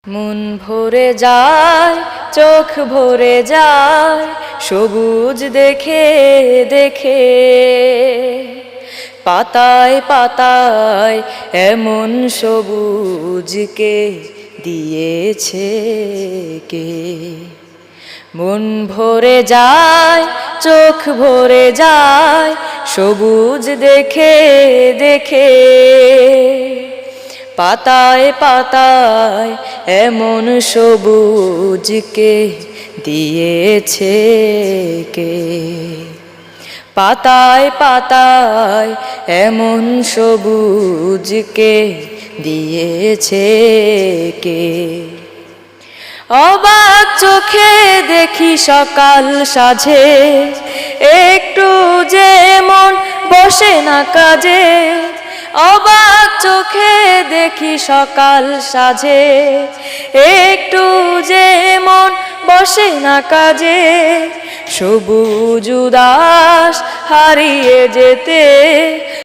মন ভরে যায়, চোখ ভরে যায়, সবুজ দেখে দেখে। পাতায় পাতায় এমন সবুজকে দিয়েছে কে। মন ভরে যায়, চোখ ভরে যায়, সবুজ দেখে দেখে। পাতায় পাতায় এমন সবুজকে দিয়েছে কে। পাতায় পাতায় এমন সবুজকে দিয়েছে কে। অবাক চোখে দেখি সকাল সাজে, একটু যে মন বসে না কাজে। অবাক চোখে দেখি সকাল সাজে, একটু যে মন বসে না কাজে। সবুজ উদাস হারিয়ে যেতে